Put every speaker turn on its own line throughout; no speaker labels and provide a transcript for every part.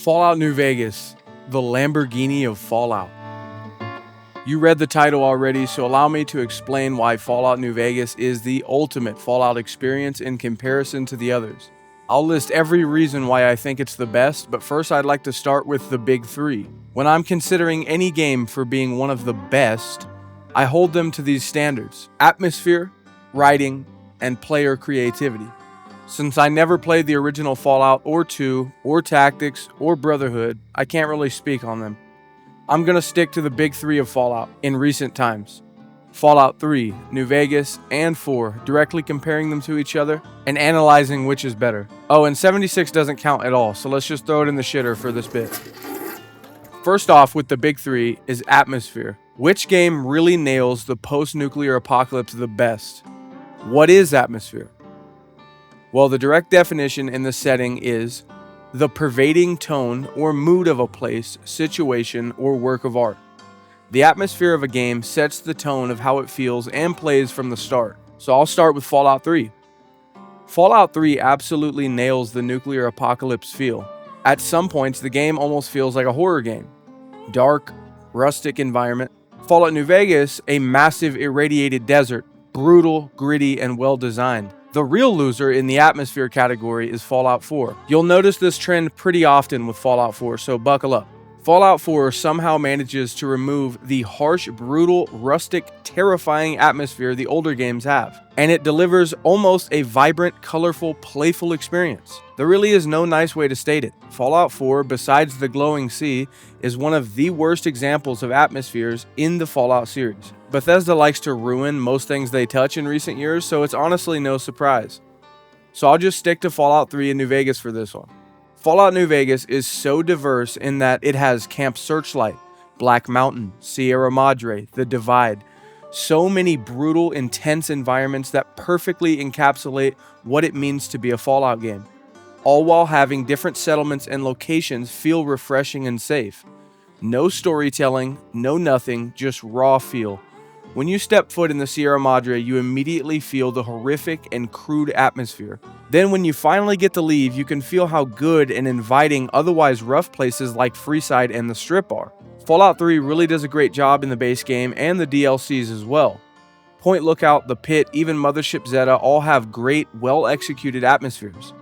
Fallout New Vegas, the Lamborghini of Fallout. You read the title already, so allow me to explain why Fallout New Vegas is the ultimate Fallout experience in comparison to the others. I'll list every reason why I think it's the best, but first I'd like to start with the big three. When I'm considering any game for being one of the best, I hold them to these standards: atmosphere, writing, and player creativity. Since I never played the original Fallout or 2, or Tactics, or Brotherhood, I can't really speak on them. I'm gonna stick to the big three of Fallout in recent times. Fallout 3, New Vegas, and 4, directly comparing them to each other and analyzing which is better. Oh, and 76 doesn't count at all, so let's just throw it in the shitter for this bit. First off with the big three is atmosphere. Which game really nails the post-nuclear apocalypse the best? What is atmosphere? Well, the direct definition in the setting is the pervading tone or mood of a place, situation, or work of art. The atmosphere of a game sets the tone of how it feels and plays from the start. So I'll start with Fallout 3. Fallout 3 absolutely nails the nuclear apocalypse feel. At some points, the game almost feels like a horror game. Dark, rustic environment. Fallout New Vegas, a massive irradiated desert, brutal, gritty, and well designed. The real loser in the atmosphere category is Fallout 4. You'll notice this trend pretty often with Fallout 4, so buckle up. Fallout 4 somehow manages to remove the harsh, brutal, rustic, terrifying atmosphere the older games have, and it delivers almost a vibrant, colorful, playful experience. There really is no nice way to state it. Fallout 4, besides the glowing sea, is one of the worst examples of atmospheres in the Fallout series. Bethesda likes to ruin most things they touch in recent years, so it's honestly no surprise. So I'll just stick to Fallout 3 and New Vegas for this one. Fallout New Vegas is so diverse in that it has Camp Searchlight, Black Mountain, Sierra Madre, The Divide. So many brutal, intense environments that perfectly encapsulate what it means to be a Fallout game, all while having different settlements and locations feel refreshing and safe. No storytelling, no nothing, just raw feel. When you step foot in the Sierra Madre, you immediately feel the horrific and crude atmosphere. Then when you finally get to leave, you can feel how good and inviting otherwise rough places like Freeside and the Strip are. Fallout 3 really does a great job in the base game and the DLCs as well. Point Lookout, The Pit, even Mothership Zeta all have great, well-executed atmospheres.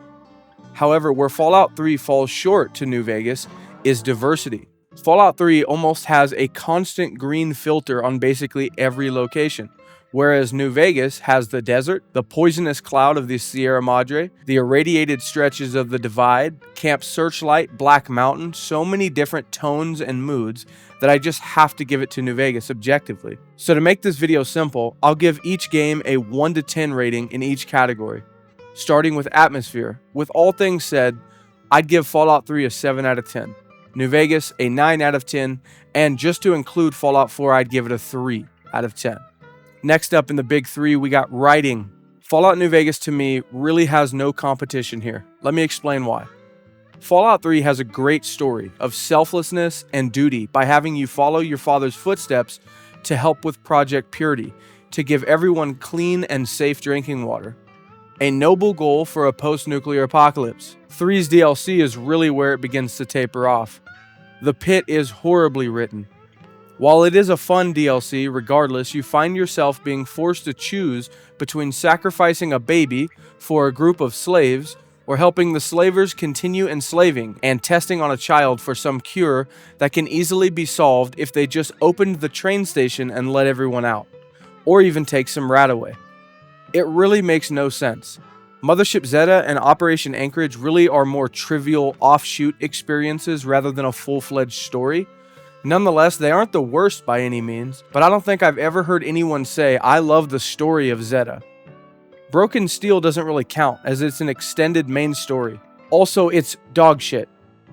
However, where Fallout 3 falls short to New Vegas is diversity. Fallout 3 almost has a constant green filter on basically every location, whereas New Vegas has the desert, the poisonous cloud of the Sierra Madre, the irradiated stretches of the Divide, Camp Searchlight, Black Mountain, so many different tones and moods that I just have to give it to New Vegas objectively. So to make this video simple, I'll give each game a 1 to 10 rating in each category. Starting with atmosphere, with all things said, I'd give Fallout 3 a 7 out of 10. New Vegas, a 9 out of 10, and just to include Fallout 4, I'd give it a 3 out of 10. Next up in the big three, we got writing. Fallout New Vegas, to me, really has no competition here. Let me explain why. Fallout 3 has a great story of selflessness and duty by having you follow your father's footsteps to help with Project Purity, to give everyone clean and safe drinking water. A noble goal for a post-nuclear apocalypse. 3's DLC is really where it begins to taper off. The Pit is horribly written. While it is a fun DLC, regardless, you find yourself being forced to choose between sacrificing a baby for a group of slaves or helping the slavers continue enslaving and testing on a child for some cure that can easily be solved if they just opened the train station and let everyone out, or even take some rat away. It really makes no sense. Mothership Zeta and Operation Anchorage really are more trivial offshoot experiences rather than a full-fledged story. Nonetheless, they aren't the worst by any means, but I don't think I've ever heard anyone say, I love the story of Zeta. Broken Steel doesn't really count, as it's an extended main story. Also, it's dog shit.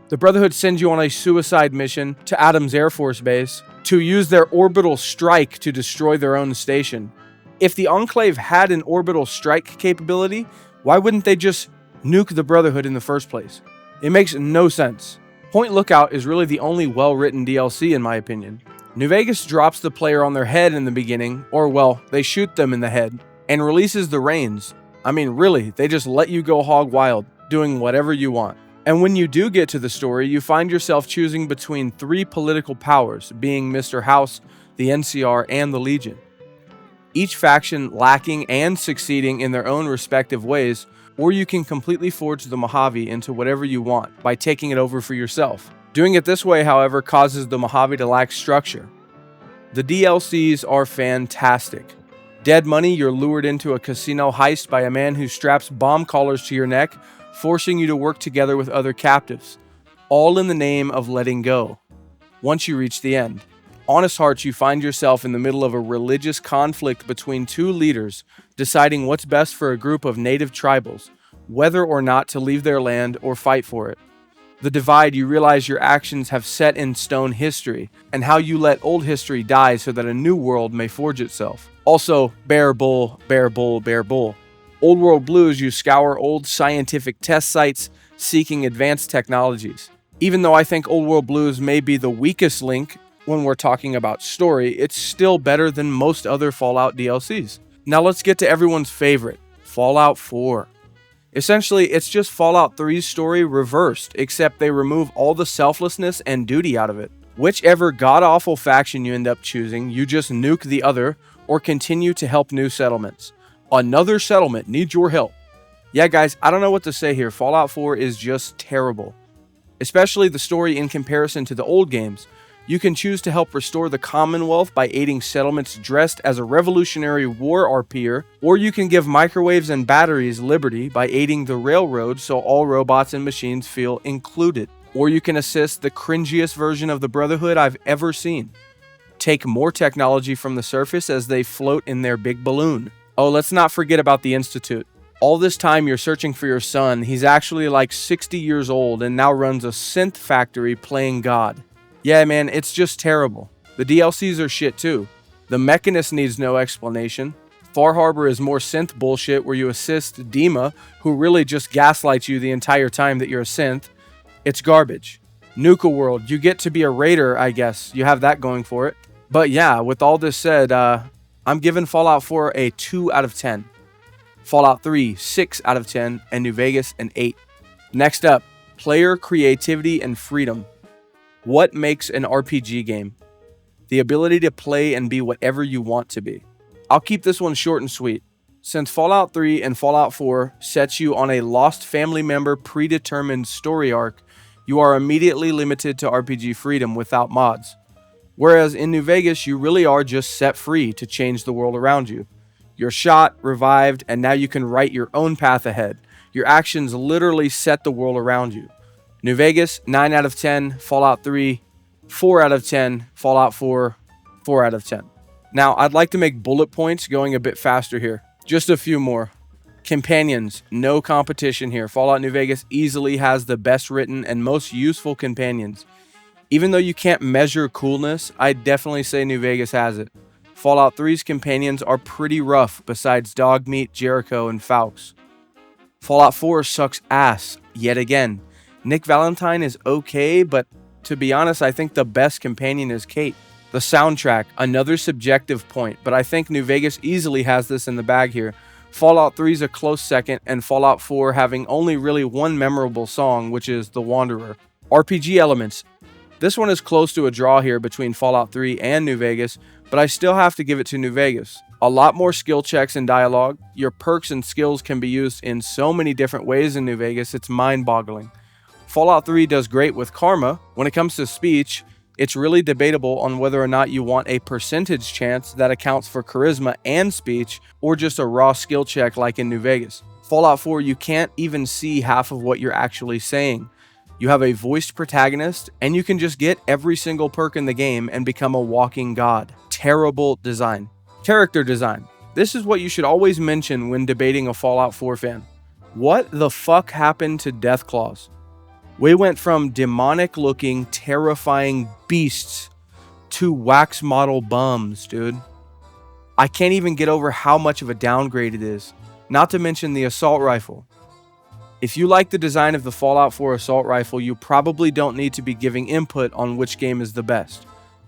The Brotherhood sends you on a suicide mission to Adams Air Force Base to use their orbital strike to destroy their own station. If the Enclave had an orbital strike capability, why wouldn't they just nuke the Brotherhood in the first place? It makes no sense. Point Lookout is really the only well-written DLC in my opinion. New Vegas drops the player on their head in the beginning, or well, they shoot them in the head, and releases the reins. I mean really, they just let you go hog wild, doing whatever you want. And when you do get to the story, you find yourself choosing between three political powers, being Mr. House, the NCR, and the Legion. Each faction lacking and succeeding in their own respective ways, or you can completely forge the Mojave into whatever you want by taking it over for yourself. Doing it this way, however, causes the Mojave to lack structure. The DLCs are fantastic. Dead Money, you're lured into a casino heist by a man who straps bomb collars to your neck, forcing you to work together with other captives, all in the name of letting go. Once you reach the end, Honest Hearts, you find yourself in the middle of a religious conflict between two leaders, deciding what's best for a group of native tribals, whether or not to leave their land or fight for it. The divide, you realize your actions have set in stone history, and how you let old history die so that a new world may forge itself. Also, bear bull, bear bull, bear bull. Old World Blues, you scour old scientific test sites seeking advanced technologies. Even though I think Old World Blues may be the weakest link when we're talking about story, it's still better than most other Fallout DLCs. Now let's get to everyone's favorite, Fallout 4. Essentially, it's just Fallout 3's story reversed, except they remove all the selflessness and duty out of it. Whichever god-awful faction you end up choosing, you just nuke the other or continue to help new settlements. Another settlement needs your help. Yeah, guys, I don't know what to say here. Fallout 4 is just terrible. Especially the story in comparison to the old games. You can choose to help restore the Commonwealth by aiding settlements dressed as a Revolutionary War RPer, or you can give microwaves and batteries liberty by aiding the railroad so all robots and machines feel included. Or you can assist the cringiest version of the Brotherhood I've ever seen. Take more technology from the surface as they float in their big balloon. Oh, let's not forget about the Institute. All this time you're searching for your son, he's actually like 60 years old and now runs a synth factory playing God. Yeah, man, it's just terrible. The DLCs are shit too. The Mechanist needs no explanation. Far Harbor is more synth bullshit where you assist Dima, who really just gaslights you the entire time that you're a synth. It's garbage. Nuka World, you get to be a raider, I guess. You have that going for it. But yeah, with all this said, I'm giving Fallout 4 a 2 out of 10. Fallout 3, 6 out of 10, and New Vegas, an 8. Next up, player creativity and freedom. What makes an RPG game? The ability to play and be whatever you want to be. I'll keep this one short and sweet. Since Fallout 3 and Fallout 4 sets you on a lost family member predetermined story arc, you are immediately limited to RPG freedom without mods. Whereas in New Vegas, you really are just set free to change the world around you. You're shot, revived, and now you can write your own path ahead. Your actions literally set the world around you. New Vegas, 9 out of 10. Fallout 3, 4 out of 10. Fallout 4, 4 out of 10. Now, I'd like to make bullet points going a bit faster here. Just a few more. Companions, no competition here. Fallout New Vegas easily has the best written and most useful companions. Even though you can't measure coolness, I'd definitely say New Vegas has it. Fallout 3's companions are pretty rough besides Dogmeat, Jericho, and Faux. Fallout 4 sucks ass, yet again. Nick Valentine is okay, but to be honest, I think the best companion is Kate. The soundtrack, another subjective point, but I think New Vegas easily has this in the bag here. Fallout 3 is a close second, and Fallout 4 having only really one memorable song, which is The Wanderer. RPG elements. This one is close to a draw here between Fallout 3 and New Vegas, but I still have to give it to New Vegas. A lot more skill checks and dialogue. Your perks and skills can be used in so many different ways in New Vegas, it's mind-boggling. Fallout 3 does great with karma. When it comes to speech, it's really debatable on whether or not you want a percentage chance that accounts for charisma and speech, or just a raw skill check like in New Vegas. Fallout 4, you can't even see half of what you're actually saying. You have a voiced protagonist, and you can just get every single perk in the game and become a walking god. Terrible design. Character design. This is what you should always mention when debating a Fallout 4 fan. What the fuck happened to Deathclaws? We went from demonic-looking, terrifying beasts to wax model bums, dude. I can't even get over how much of a downgrade it is. Not to mention the assault rifle. If you like the design of the Fallout 4 assault rifle, you probably don't need to be giving input on which game is the best.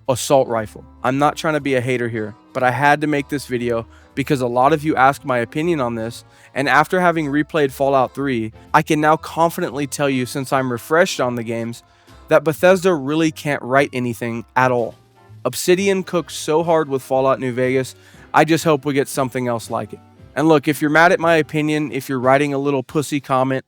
Assault rifle. I'm not trying to be a hater here. but I had to make this video because a lot of you asked my opinion on this, and after having replayed Fallout 3, I can now confidently tell you, since I'm refreshed on the games, that Bethesda really can't write anything at all. Obsidian cooked so hard with Fallout New Vegas, I just hope we get something else like it. And look, if you're mad at my opinion, if you're writing a little pussy comment,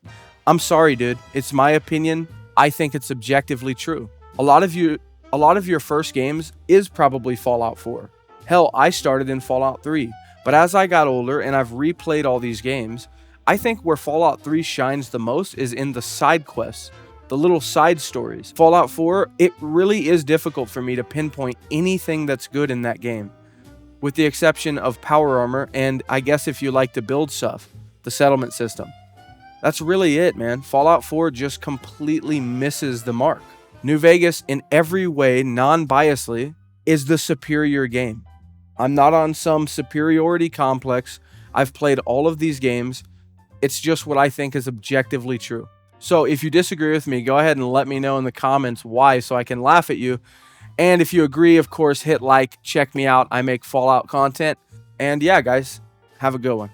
I'm sorry, dude. It's my opinion. I think it's objectively true. A lot of your first games is probably Fallout 4. Hell, I started in Fallout 3, but as I got older and I've replayed all these games, I think where Fallout 3 shines the most is in the side quests, the little side stories. Fallout 4, it really is difficult for me to pinpoint anything that's good in that game, with the exception of power armor and, I guess if you like to build stuff, the settlement system. That's really it, man. Fallout 4 just completely misses the mark. New Vegas, in every way, non-biasly, is the superior game. I'm not on some superiority complex. I've played all of these games. It's just what I think is objectively true. So if you disagree with me, go ahead and let me know in the comments why, so I can laugh at you. And if you agree, of course, hit like, check me out. I make Fallout content. And yeah, guys, have a good one.